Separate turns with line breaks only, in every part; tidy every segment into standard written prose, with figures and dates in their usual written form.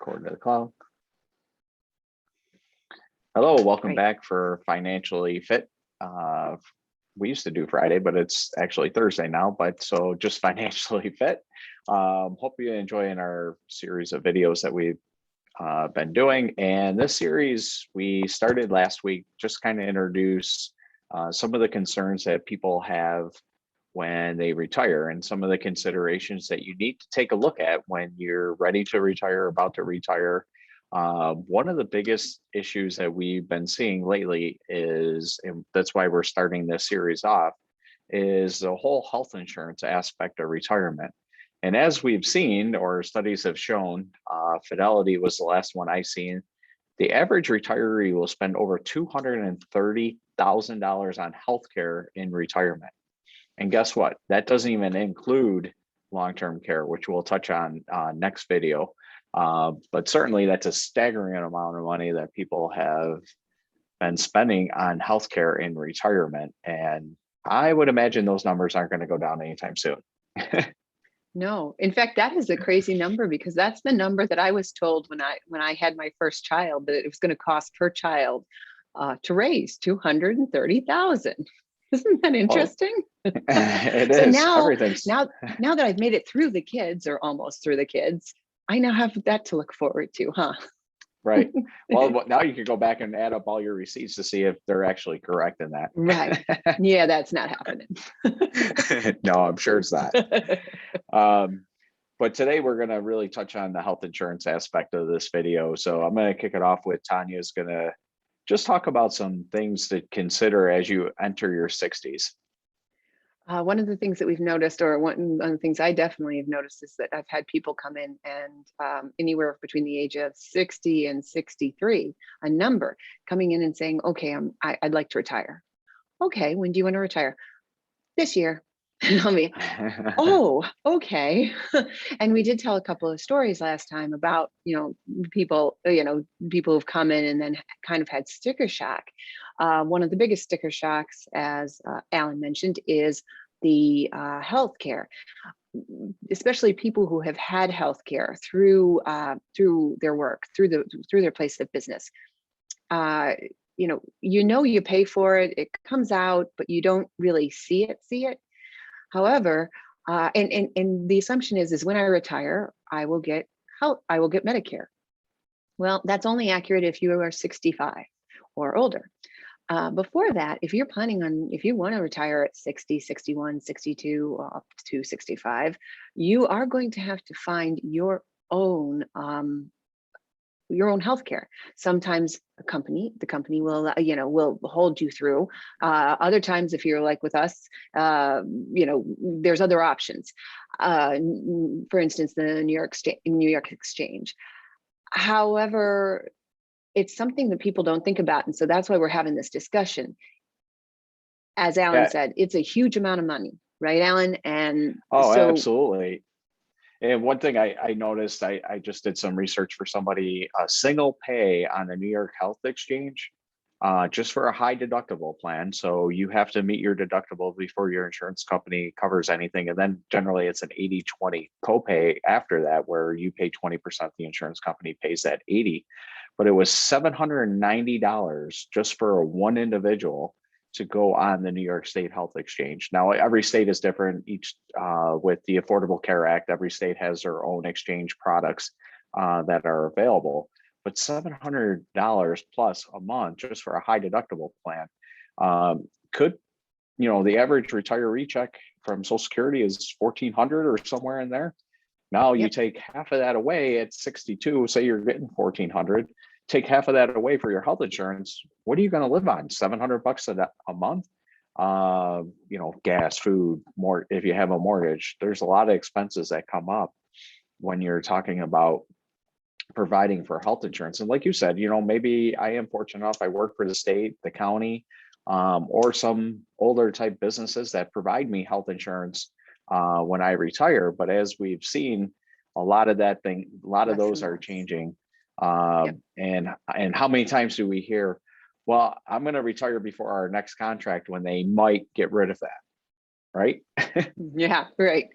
Record to the cloud. Hello, welcome
Right.
back for Financially Fit. We used to do Friday, but it's actually Thursday now, but so just Financially Fit. Hope you're enjoying our series of videos that we've been doing. And this series we started last week, just kind of introduce some of the concerns that people have when they retire and some of the considerations that you need to take a look at when you're ready to retire, about to retire. One of the biggest issues that we've been seeing lately is, and that's why we're starting this series off, is the whole health insurance aspect of retirement. And as we've seen, or studies have shown, Fidelity was the last one I seen, the average retiree will spend over $230,000 on healthcare in retirement. And guess what? That doesn't even include long-term care, which we'll touch on next video. But certainly that's a staggering amount of money that people have been spending on healthcare in retirement. And I would imagine those numbers aren't going to go down anytime soon.
No, in fact, that is a crazy number because that's the number that I was told when I had my first child, that it was going to cost per child to raise $230,000. Isn't that interesting?
It
So
is.
now,
Everything's
now that I've made it through the kids, or almost through the kids, I now have that to look forward to, huh?
right. Well, now you can go back and add up all your receipts to see if they're actually correct in that.
Right. Yeah, that's not happening.
No, I'm sure it's not. But today we're going to really touch on the health insurance aspect of this video. So I'm going to kick it off with Tanya's going to just talk about some things to consider as you enter your 60s.
One of the things that we've noticed, or one of the things I definitely have noticed, is that I've had people come in and anywhere between the age of 60 and 63, a number coming in and saying, okay, I'd like to retire. Okay, when do you want to retire? This year. And I'll be, oh, okay. And we did tell a couple of stories last time about, people who've come in and then kind of had sticker shock. One of the biggest sticker shocks, as Alan mentioned, is the healthcare, especially people who have had healthcare through their work, through their place of business. You pay for it, it comes out, but you don't really see it. However, and the assumption is when I retire, I will get Medicare. Well, that's only accurate if you are 65 or older. Before that, if you want to retire at 60, 61, 62, up to 65, you are going to have to find your own healthcare. Sometimes the company will, will hold you through. Other times, if you're like with us, there's other options. For instance, the New York Exchange. However, it's something that people don't think about. And so that's why we're having this discussion. As Alan said, it's a huge amount of money, right, Alan? And
absolutely. And one thing I noticed, I just did some research for somebody, a single pay on the New York Health Exchange, just for a high deductible plan. So you have to meet your deductible before your insurance company covers anything. And then generally it's an 80-20 copay after that, where you pay 20%, the insurance company pays that 80. But it was $790 just for one individual to go on the New York State Health Exchange. Now, every state is different. Each with the Affordable Care Act, every state has their own exchange products that are available. But $700 plus a month just for a high deductible plan could, the average retiree check from Social Security is $1,400 or somewhere in there. Now you take half of that away at 62, say you're getting $1,400. Take half of that away for your health insurance. What are you going to live on? $700 a month? Gas, food, more. If you have a mortgage, there's a lot of expenses that come up when you're talking about providing for health insurance. And like you said, maybe I am fortunate enough. I work for the state, the county, or some older type businesses that provide me health insurance when I retire. But as we've seen, a lot of those are changing. And how many times do we hear, well, I'm going to retire before our next contract, when they might get rid of that, right?
Yeah, right.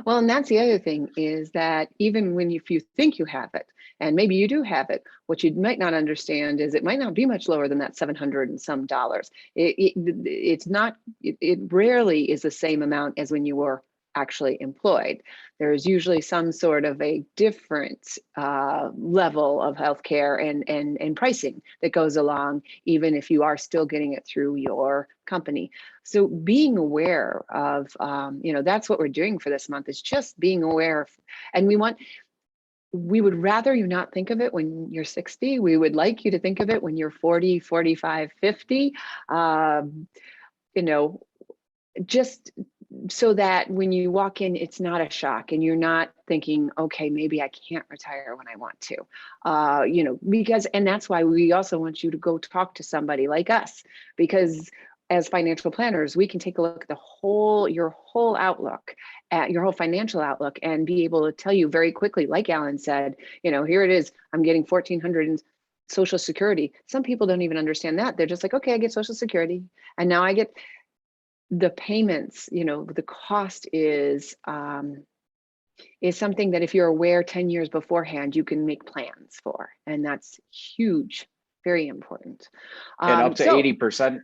Well, and that's the other thing is that even when if you think you have it, and maybe you do have it, what you might not understand is it might not be much lower than that 700 and some dollars. It's not, it rarely is the same amount as when you were actually employed. There's usually some sort of a different level of healthcare and pricing that goes along, even if you are still getting it through your company. So being aware of, that's what we're doing for this month, is just being aware of, and we would rather you not think of it when you're 60. We would like you to think of it when you're 40, 45, 50, just so that when you walk in, it's not a shock and you're not thinking, okay, maybe I can't retire when I want to, because, and that's why we also want you to go talk to somebody like us, because as financial planners, we can take a look at your whole outlook, at your whole financial outlook, and be able to tell you very quickly, like Alan said, here it is, I'm getting 1,400 in Social Security. Some people don't even understand that. They're just like, okay, I get Social Security, and now I get the payments. The cost is something that if you're aware 10 years beforehand, you can make plans for, and that's huge, very important.
And up to
So
80%,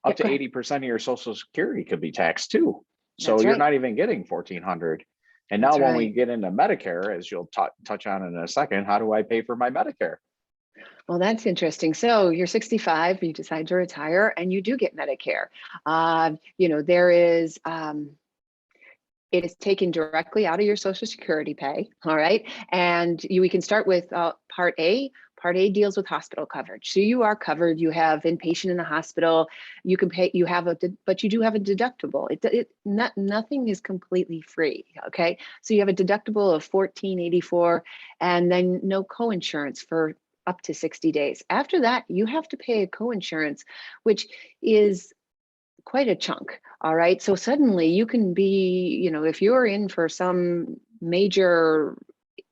yeah,
to 80% of your Social Security could be taxed too. So
that's
you're
right.
not even getting 1,400. And now
That's
when
right.
we get into Medicare, as you'll touch on in a second, how do I pay for my Medicare?
Well, that's interesting. So you're 65, you decide to retire, and you do get Medicare. There is, it is taken directly out of your Social Security pay. All right. And we can start with Part A. Part A deals with hospital coverage. So you are covered. You have inpatient in the hospital. You can pay. You have but you do have a deductible. Nothing is completely free. Okay. So you have a deductible of $14.84, and then no coinsurance for up to 60 days. After that, you have to pay a coinsurance, which is quite a chunk. All right. So suddenly you can be, if you're in for some major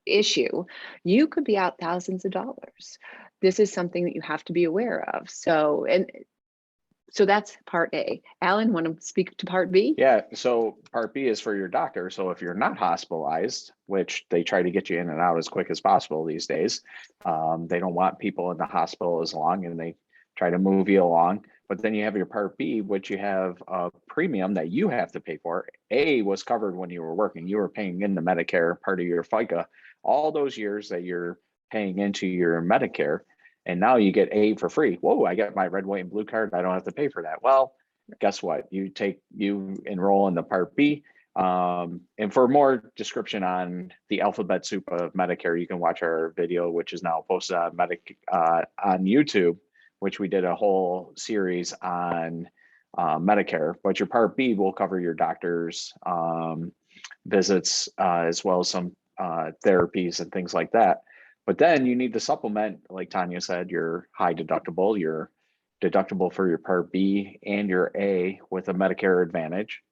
issue, you could be out thousands of dollars. This is something that you have to be aware of. So that's Part A. Alan, want to speak to Part B?
Yeah. So Part B is for your doctor. So if you're not hospitalized, which they try to get you in and out as quick as possible these days, they don't want people in the hospital as long, and they try to move you along. But then you have your Part B, which you have a premium that you have to pay for. A was covered when you were working. You were paying into Medicare, part of your FICA, all those years that you're paying into your Medicare. And now you get A for free. Whoa, I get my red, white, and blue card. I don't have to pay for that. Well, guess what? You enroll in the Part B. And for more description on the alphabet soup of Medicare, you can watch our video, which is now posted on on YouTube, which we did a whole series on Medicare. But your Part B will cover your doctor's visits, as well as some therapies and things like that. But then you need to supplement, like Tanya said, your high deductible, your deductible for your Part B and your A with a Medicare Advantage,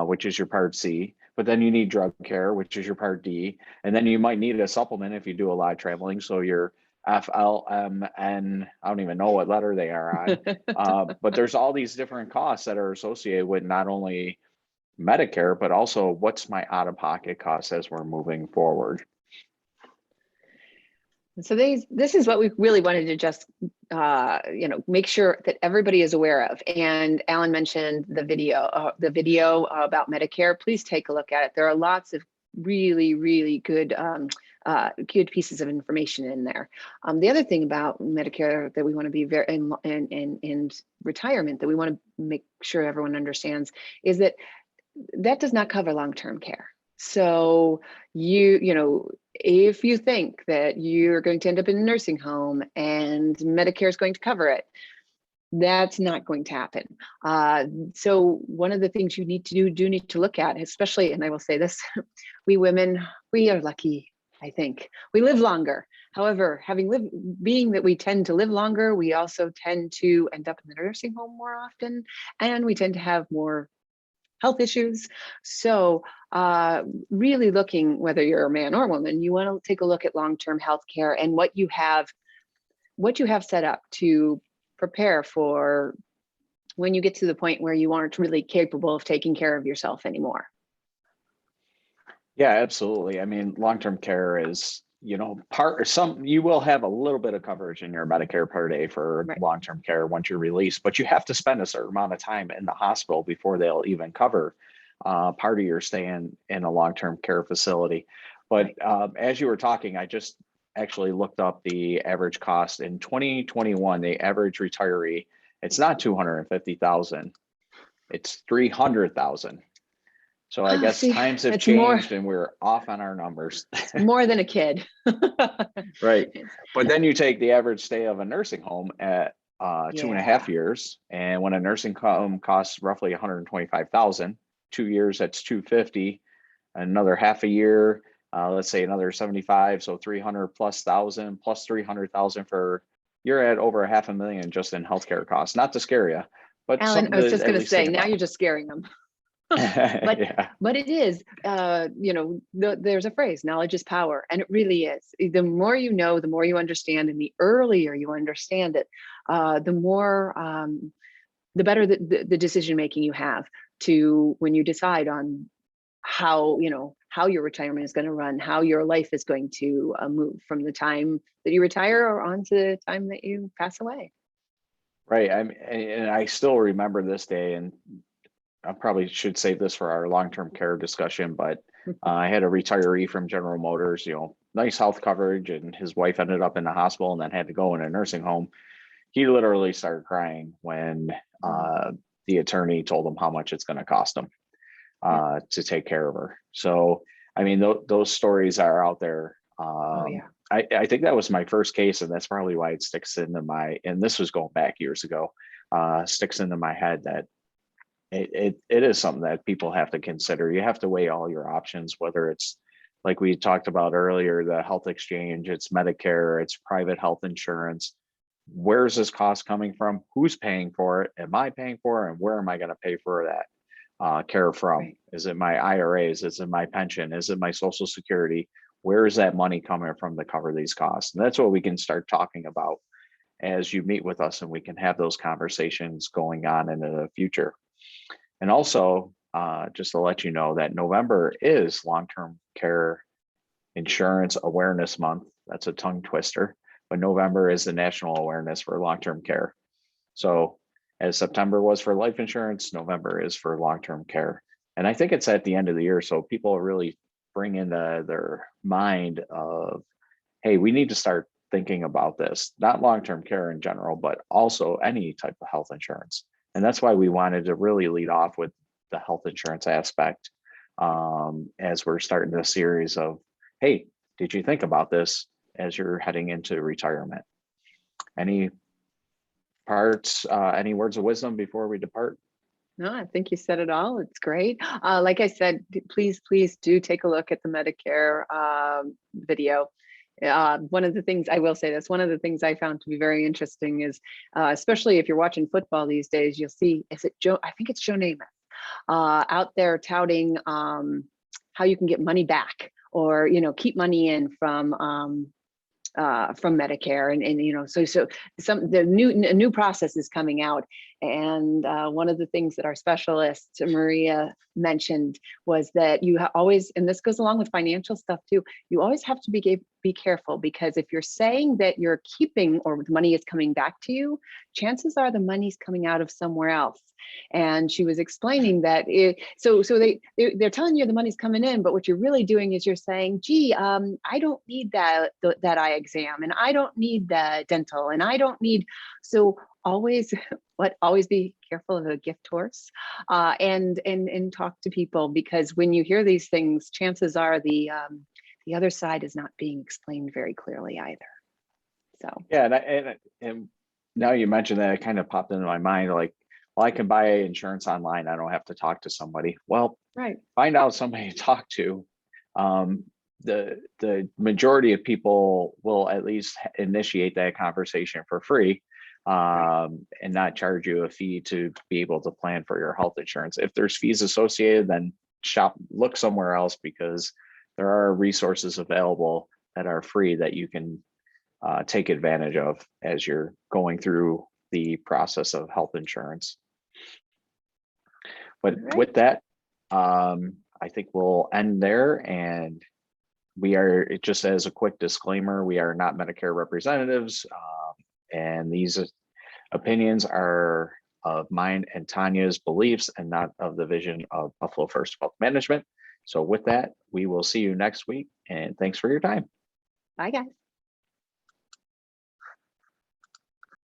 which is your Part C. But then you need drug care, which is your Part D. And then you might need a supplement if you do a lot of traveling. So your FLMN, I don't even know what letter they are on. But there's all these different costs that are associated with not only Medicare, but also what's my out-of-pocket costs as we're moving forward.
So this is what we really wanted to just, make sure that everybody is aware of. And Alan mentioned the video about Medicare. Please take a look at it. There are lots of really, really good, good pieces of information in there. The other thing about Medicare that we want to be very, and retirement that we want to make sure everyone understands is that does not cover long-term care. So if you think that you're going to end up in a nursing home and Medicare is going to cover it, that's not going to happen. So one of the things you need to look at, especially, and I will say this, we women, we are lucky, I think. We live longer. However, being that we tend to live longer, we also tend to end up in the nursing home more often, and we tend to have more health issues. So really looking, whether you're a man or a woman, you want to take a look at long-term health care and what you have set up to prepare for when you get to the point where you aren't really capable of taking care of yourself anymore.
Yeah, absolutely. I mean, long-term care is, you will have a little bit of coverage in your Medicare Part A for
Right.
long-term care once you're released, but you have to spend a certain amount of time in the hospital before they'll even cover part of your stay in a long-term care facility. But as you were talking, I just actually looked up the average cost in 2021. The average retiree, it's not 250,000, it's 300,000. So I guess
See,
times have
it's more,
changed and we're off on our numbers.
it's more than a kid.
Right. But then you take the average stay of a nursing home at 2.5
Yeah.
years. And when a nursing home costs roughly 125,000, 2 years, that's 250, another half a year, let's say another 75. So 300 plus thousand plus 300,000 you're at over $500,000 just in healthcare costs. Not to scare you, but
Alan,
something
I was
to
just
at
going to
least
say,
think
now
about.
you're just scaring them. But
Yeah.
but it is, there's a phrase, knowledge is power, and it really is. The more you know, the more you understand, and the earlier you understand it, the more, the better the decision making you have to when you decide on how your retirement is going to run, how your life is going to move from the time that you retire or on to the time that you pass away.
Right. And I still remember this day, and I probably should save this for our long-term care discussion, but I had a retiree from General Motors, nice health coverage, and his wife ended up in the hospital and then had to go in a nursing home. He literally started crying when the attorney told him how much it's going to cost him to take care of her. So, I mean, those stories are out there.
Oh yeah.
I think that was my first case, and that's probably why it sticks into and this was going back years ago, sticks into my head that it is something that people have to consider. You have to weigh all your options, whether it's like we talked about earlier, the health exchange, it's Medicare, it's private health insurance. Where's this cost coming from? Who's paying for it? Am I paying for it? And where am I going to pay for that care from?
Right.
Is it my IRAs? Is it my pension? Is it my Social Security? Where is that money coming from to cover these costs? And that's what we can start talking about as you meet with us, and we can have those conversations going on into the future. And also, just to let you know that November is long-term care insurance awareness month. That's a tongue twister, but November is the national awareness for long-term care. So as September was for life insurance, November is for long-term care. And I think it's at the end of the year. So people really bring into their mind of, hey, we need to start thinking about this, not long-term care in general, but also any type of health insurance. And that's why we wanted to really lead off with the health insurance aspect as we're starting the series of, hey, did you think about this as you're heading into retirement? Any any words of wisdom before we depart?
No, I think you said it all. It's great. Like I said, please do take a look at the Medicare video. One of the things I will say this, one of the things I found to be very interesting is, especially if you're watching football these days, you'll see, is it Joe? I think it's Joe Namath out there touting how you can get money back or, keep money in from Medicare, and so the new process is coming out, and one of the things that our specialist Maria mentioned was that you always, and this goes along with financial stuff too, you always have to be careful, because if you're saying that you're keeping or the money is coming back to you, chances are the money's coming out of somewhere else. And she was explaining that they're telling you the money's coming in, but what you're really doing is you're saying, gee, I don't need that eye exam, and I don't need that dental, and I don't need, so always be careful of a gift horse, and talk to people, because when you hear these things, chances are the other side is not being explained very clearly either. So
yeah, and now you mentioned that, it kind of popped into my mind, like, well, I can buy insurance online, I don't have to talk to somebody. Well,
right,
find out somebody to talk to. The majority of people will at least initiate that conversation for free, and not charge you a fee to be able to plan for your health insurance. If there's fees associated, then look somewhere else, because there are resources available that are free that you can take advantage of as you're going through the process of health insurance. But
All right.
with that, I think we'll end there. And we are, just as a quick disclaimer, we are not Medicare representatives. And these opinions are of mine and Tanya's beliefs and not of the vision of Buffalo First Wealth Management. So with that, we will see you next week, and thanks for your time.
Bye, guys.